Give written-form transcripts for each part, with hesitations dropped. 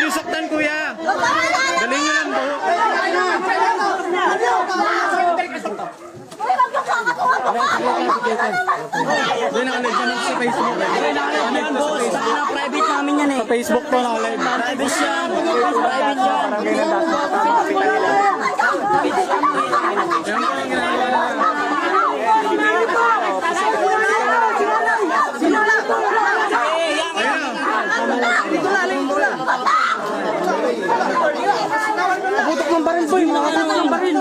nyo saktan, kuya. Galing nyo lang buhok. Doon nakalive ka sa Facebook. Private namin yan eh. Sa Facebook to nakalive. Private yan. Private yan. Yan po ang ginagawa na. Nakaputok ng baril boy. Nakaputok ng baril.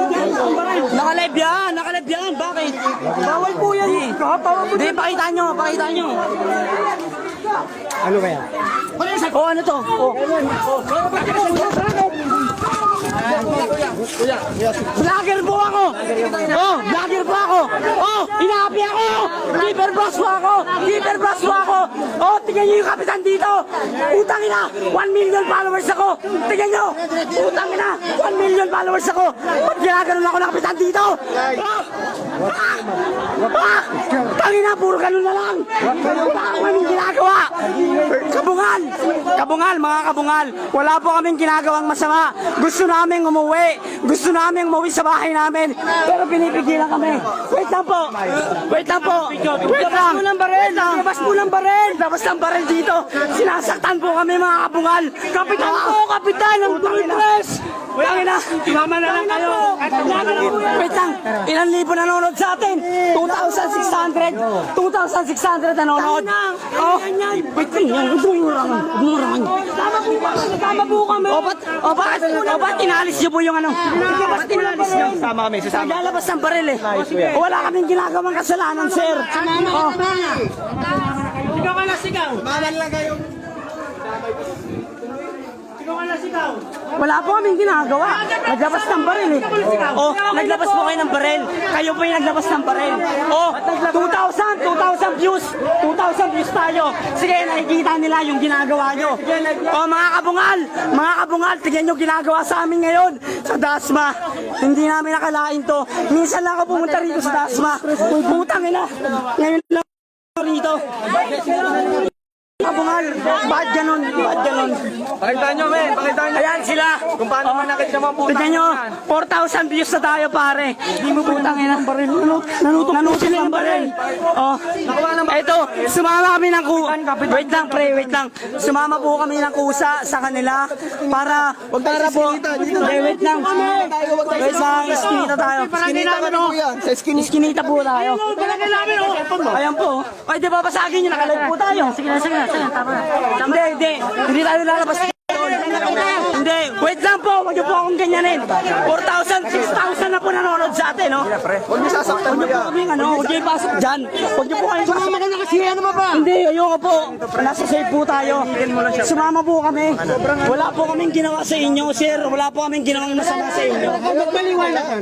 Nakalive yan. Nakalive yan. Bakit? Bawal po yan. Hindi, pakita nyo. Pakita nyo. Ano kaya? Oh, ano to? Oh. Vlogger po ako! Oh, vlogger po ako! Oh, inaapi ako! Keeper boss po ako! Keeper boss po ako! Oh, tingnan niyo yung kapitan dito! Utang ina! 1 million followers ako! Tingnan niyo! Utang ina! 1 million followers ako! Ba't ginaganon ako ng kapitan dito? Tangina, puro ganun na lang! Wala akong kaming ginagawa! Kabungal! Kabungal, mga kabungal! Wala po kaming ginagawang masama! Gusto namin umuwi! Gusto namin umuwi sa bahay namin! Pero pinipigilan kami! Wait lang po! Wait lang po! Wait lang! Labas po ng baril! Labas ng baril dito! Sinasaktan po kami, mga kabungal! Kapitan po! Kapitan ng Bulletpress! Tangina! Mama na lang kayo! Wait lang! Ilan libo nanonood sa atin? 2,600! 2,600 nanonood! Oh! Wait lang! Gumurangan! Gumurangan! Tama po kami! O ba't inalis niyo po yung ano? Ba't inalis niyo? Sama kami, sasama. Naglalabas ng baril eh! Wala kaming ginagawang kasalanan, sir! Oh! Sigaw ka na, sigaw! Maman lang kayo. Sigaw ka na, sigaw! Wala po kaming ginagawa. Naglabas ng baril eh. Oh, naglabas po kayo ng baril. Kayo po yung naglabas ng baril. Oh, 2,000 views. 2,000 views tayo. Sige, nakikita nila yung ginagawa nyo. Oh, mga kabungal, tignan nyo ginagawa sa amin ngayon sa Dasma. Hindi namin nakalain to. Minsan lang ako pumunta rito sa Dasma. Putang ina. Ngayon lang rito. Kabungal, bakit ganun? Bakit ganun? Pakita nyo, men. Pakita nyo. Ayan sila. Kung paano manakit naman po. Tignan nyo, 4,000 views na tayo, pare. Hindi mo putang ina. Nanutok ng baril. Oh, eto, sumama kami ng wait lang, pre, wait lang. Sumama po kami ng kusa sa kanila para po. Wait lang. Wait lang, iskinita tayo. Iskinita po tayo. Ayan po. Ay, di ba basagin nyo, nakalive po tayo. Sige na, tama na. Hindi tayo lalabas. Hindi, wait lang po, wag niyo po akong ganyanin. 4,000, 6,000 na po nanonood sa atin, no? Huwag niyo sasaktan Huwag niyo po kaming huwag niyo ipasok dyan. Huwag niyo po kayong sumama ka na kasi, ano ba ba? Hindi, ayoko po. Nasa safe po tayo. Sumama po kami. Wala po kaming ginawa sa inyo, sir. Wala po kaming ginawang masama sa inyo.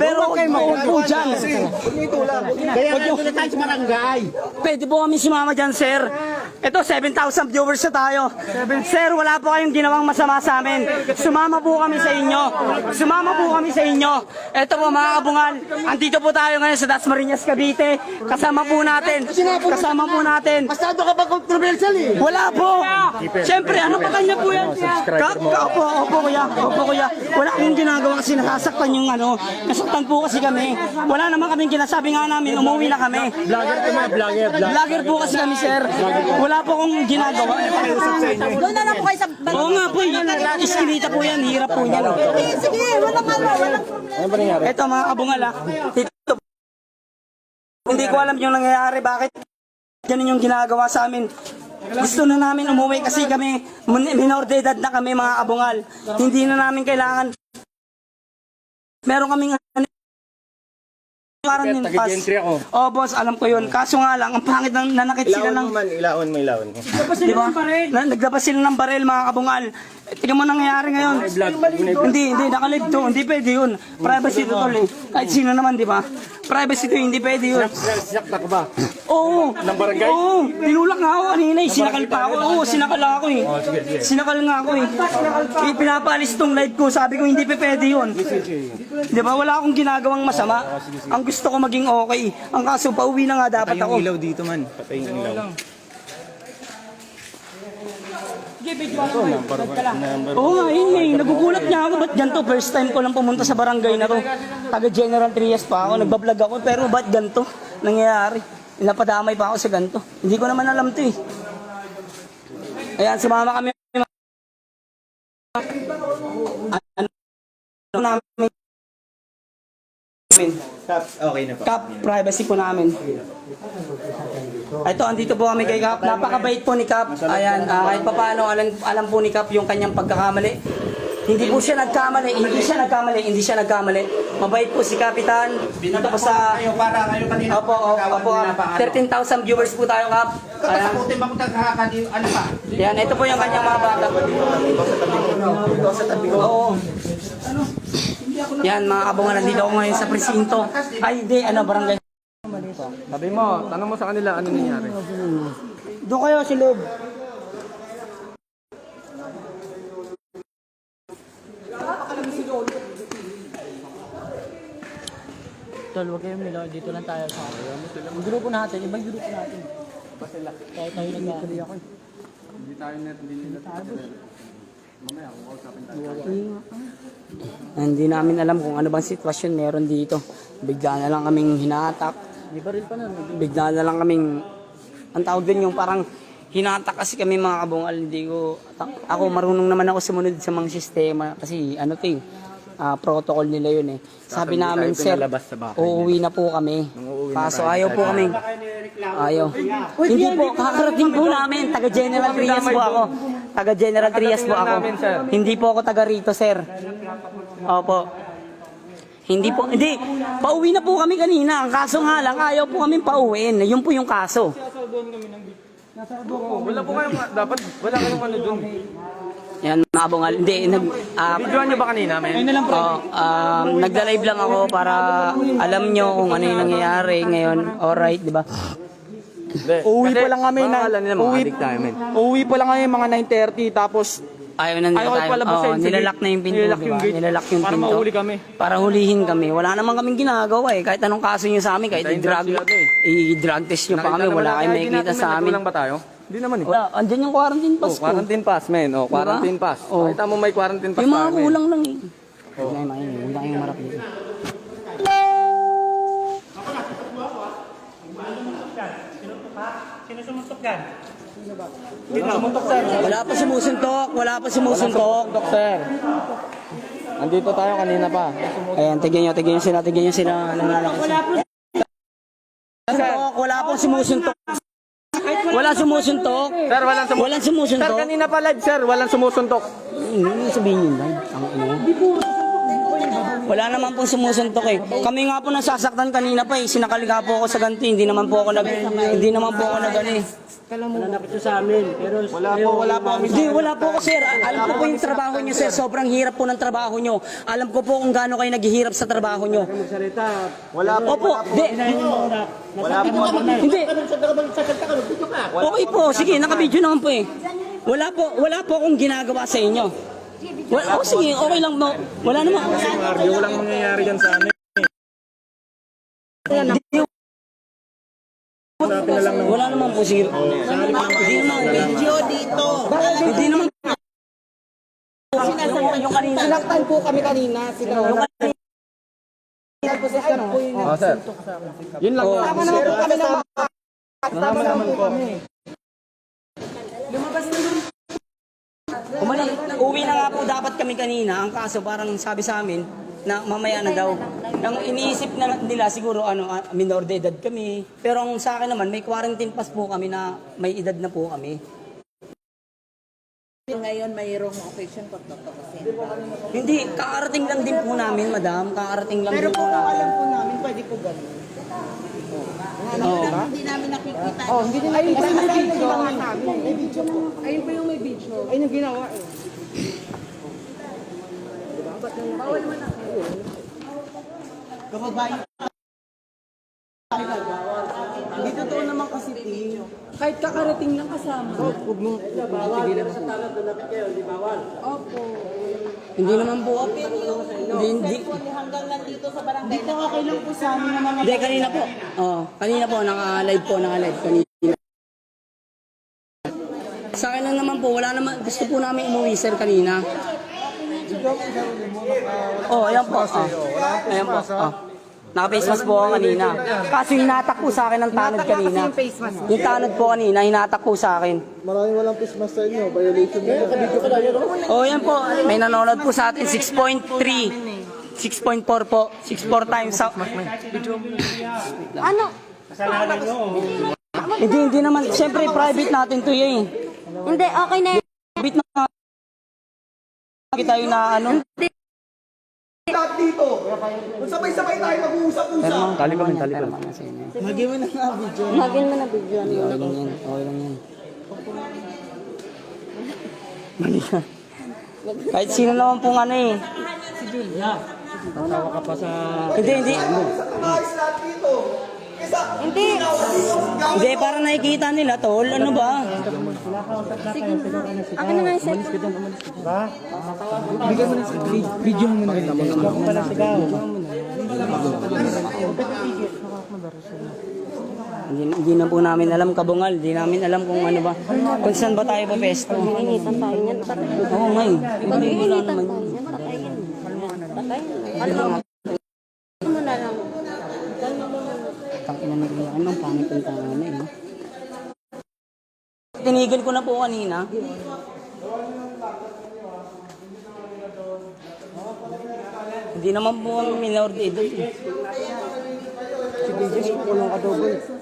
Pero huwag po dyan. Kaya nga doon tayo sa barangay. Pwede po kami sumama dyan, sir. Ito, 7,000 viewers na tayo. Sir, wala po kayong ginawang masama sa amin. Sumama po kami sa inyo. Sumama po kami sa inyo. Ito po, mga kabungal. Andito po tayo ngayon sa Dasmariñas, Cavite. Kasama po natin. Masyado ka ba controversial eh? Wala po. Siyempre, ano pa kanya po yan? Opo kuya. Wala akong ginagawa kasi nasasaktan yung ano. Nasaktan po kasi kami. Wala naman kaming ginasabi nga namin, umuwi na kami. Vlogger po kasi kami, sir. Wala po akong ginagawa. Doon na lang po kayo sa Oo nga po, iskinita po yan, hirap po niya. Sige, walang problema. Ito mga kabungal ito, hindi ko alam yung nangyayari, bakit ganun yung ginagawa sa amin. Gusto na namin umuwi kasi kami, minor de edad na kami, mga kabungal. Hindi na namin kailangan, meron kaming Tag-entry ako. Oh boss, alam ko yun. Kaso nga lang, ang pangit ng nanakit sila ng... Ilawan mo. Diba? Naglabas sila ng baril, mga kabungal. Tingnan mo nangyayari ngayon. Hindi, nakalive to. Hindi pwede yun. Privacy to tol eh. Kahit sino naman, di ba? Privacy to, hindi pwede yun. Sinakta ko ba? Oo. Ng barangay? Oo. Tinulak nga ako kanina eh. Sinakal pa ako. Oo, sinakal ako eh. Sinakal nga ako eh. Pinapalis tong live ko. Sabi ko, hindi pwede yun. Di ba? Wala akong ginagawang masama. Ang gusto ko maging okay. Ang kaso, pauwi na nga dapat ako. Ilaw dito man. Patay yung ilaw. Oo nga, yun nga. Nagugulat niya ako. Ba't ganito? First time ko lang pumunta sa barangay na to. Taga General Trias pa ako. Nagbablog ako. Pero ba't ganito nangyayari? Napadamay pa ako sa ganito. Hindi ko naman alam to eh. Ayan, sumama kami. Ano namin? Okay na po. Kap, privacy po namin. Ito, andito po kami kay Kap. Napakabait po ni Kap. Ayan, kahit pa paano, alam po ni Kap yung kanyang pagkakamali. Hindi po siya nagkamali, hindi siya nagkamali. Mabait po si Kapitan. Dito po sa... Para kayo kanina. Opo, 13,000 viewers po tayo, Kap. Ayan. Kasakutin ba kung nagkakadi, ano pa? Yan, ito po yung kanyang mga bata. Oo. Yan, mga kabungan, nandito ako ngayon sa presinto. Ay, hindi, barangay. Sabi mo, tanong mo sa kanila ano nangyari. Doon kayo, si Loob. Tol, huwag kayong milo. Dito lang tayo sa yung grupo natin. Ibang grupo natin. Kaya tayo nag-aari ako. Hindi tayo net, hindi nila tayo. Mamaya, kung kausapin tayo. Hindi namin alam kung ano bang sitwasyon meron dito. Bigla na lang kaming hinatak. Di ba rin pa nun? Bigla na lang kaming, ang tawag din yung parang hinatak kasi kami mga kabungal. Hindi ko, ako marunong naman ako sumunod sa mga sistema kasi ano to protocol nila yun eh. Sabi namin, sir, uuwi na po kami. Kaso ayaw po kami. Ayaw. Hindi po, kakarating po namin. Taga General Trias po ako. Taga General Trias po ako. Hindi po ako taga rito, sir. Opo. Hindi po, hindi. Pauwi na po kami kanina. Ang kaso nga lang, ayaw po kami pauwiin. Yun po yung kaso. Wala po kayong, dapat, wala kayong ano dun. Yan, mga bungal. Hindi, Videoan nyo ba kanina, men? nagla-live lang ako para alam nyo kung ano yung nangyayari ngayon. Alright, di ba? Uwi pa lang kami na. Uwi pa lang kami mga 9:30 tapos Ayaw na nila Ayaw tayo. palabasin. Oo, nilalak na yung pinto, Nilalak di yung ba? gate. Nilalak yung Para pinto. mahuli kami. Para hulihin kami. Wala naman kaming ginagawa eh. Kahit anong kaso nyo sa amin, kahit Hintayin i-drug, sila to i-drug test nyo pa kami, wala kayong makikita sa amin. Lang ba tayo? Hindi naman eh. Wala, andyan yung quarantine pass ko. Quarantine pass, men. Oh, quarantine pass. Oh. Kita mo may quarantine pass Yung mga tayo, men. kulang lang eh. Huwag na kayong marap dito. Sino sumuntok yan? Wala pa sumusuntok, wala pa sumusuntok. Sir. Andito tayo kanina pa. Ayan, tigyan nyo sila, nanlalaki sila. Wala pong sumusuntok. Wala sumusuntok. Sir, walang Walang Sir, sumusuntok. kanina pa live, sir. Walang sumusuntok. Ano sabihin yun lang? Ang ino. Wala naman pong sumusuntok eh. Kami nga po nasasaktan kanina pa eh. Sinakaliga po ako sa ganti. Hindi naman po ako nag ano eh. Nanapit ito sa amin. Pero Wala po kami. Hindi, wala po ako sir. Alam ko po yung trabaho nyo sir. Sobrang hirap po ng trabaho nyo. Alam ko po kung gaano kayo naghihirap sa trabaho nyo. magsalita. Wala po. Opo, di. Wala po. Hindi. Okay po, sige, naka-video naman po eh. Wala po akong ginagawa sa inyo. Sige, okay lang mo. Wala naman. Mario, walang mangyayari dyan sa amin. Wala naman po, sige. Hindi naman. Video dito. Hindi naman. Yung kanina. Sinaktan po kami kanina. Yung kanina. Oh, sir. Yun lang. Tama naman po kami na. Tama naman po kami. Uwi na nga po dapat kami kanina. Ang kaso parang sabi sa amin na mamaya na daw. Ang iniisip na nila siguro minor de edad kami. Pero ang sa akin naman may quarantine pass po kami na may edad na po kami. Ngayon mayroong occasion pagtatapusin. Hindi, kakarating lang din po namin, madam. Kakarating lang Pero din po kung namin. alam po namin, pwede po ganun. Hindi namin nakikita. Hindi din namin kasi may video. May video po. Ayun po yung may video. Ayun yung ginawa eh. Kababayan. Hindi totoo naman kasi Tio. Kahit kakarating lang kasama. Huwag mong tigilan mo. Opo. Hindi naman po. Hindi. Hanggang lang dito sa barangay. Dito okay lang po sa amin na mga Hindi, kanina po. Kanina po, naka-live po, naka-live. Kanina. Sa akin lang naman po, wala naman, gusto po namin umuwi sir kanina. Oh, ayan po. Ayan po. Naka-face mask po ako kanina. Kaso hinatak po sa akin ng tanod kanina. Yung tanod po kanina, hinatak po sa akin. Maraming walang face mask sa inyo. Violation nyo. Oh, yan po. May nanonood po sa atin. 6.3. 6.4 po. 6.4 times up. Ano? Hindi naman. Siyempre, private natin to eh. Hindi, okay na yun. Private na. Kita yung na ano. Lahat dito. Kung sabay-sabay tayo mag-uusap-usap. Tali kami. Lagyan mo na nga video. Magin mo na video. Okay lang yan. Okay lang yan. Mali ka. Kahit sino naman pong ano eh. Si Julia. Tatawa ka pa sa... Hindi. Ayos lahat dito. Isa. Hindi. Hindi, para nakikita nila, tol. Ano ba? Sige na. Akin na nga yung cellphone. Video mo na. Ako pala sigaw. Hindi na po namin alam, kabungal. Hindi namin alam kung ano ba. Kung saan ba tayo pa pesto. Initan tayo niyan. Patay. Oo nga eh. Hindi wala Initan naman. tayo niyan. Patay yan. Patay. Ano mo na lang. Tang ina nag-iyakan ng pangit yung tanga na eh. Tinigil ko na po kanina. Hindi naman po ang minor de edad eh.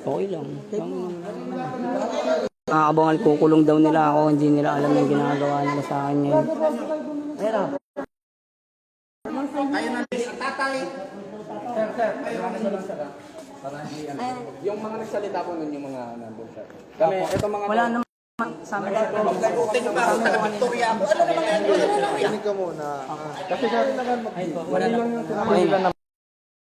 Okay lang. Abangal kukulong daw nila ako, hindi nila alam yung ginagawa nila sa akin ngayon. Yung mga nagsalita po nun, yung mga nandun sir. Kami, ito mga... Wala naman sa amin. Tinig ka muna. Kasi sir, wala lang yung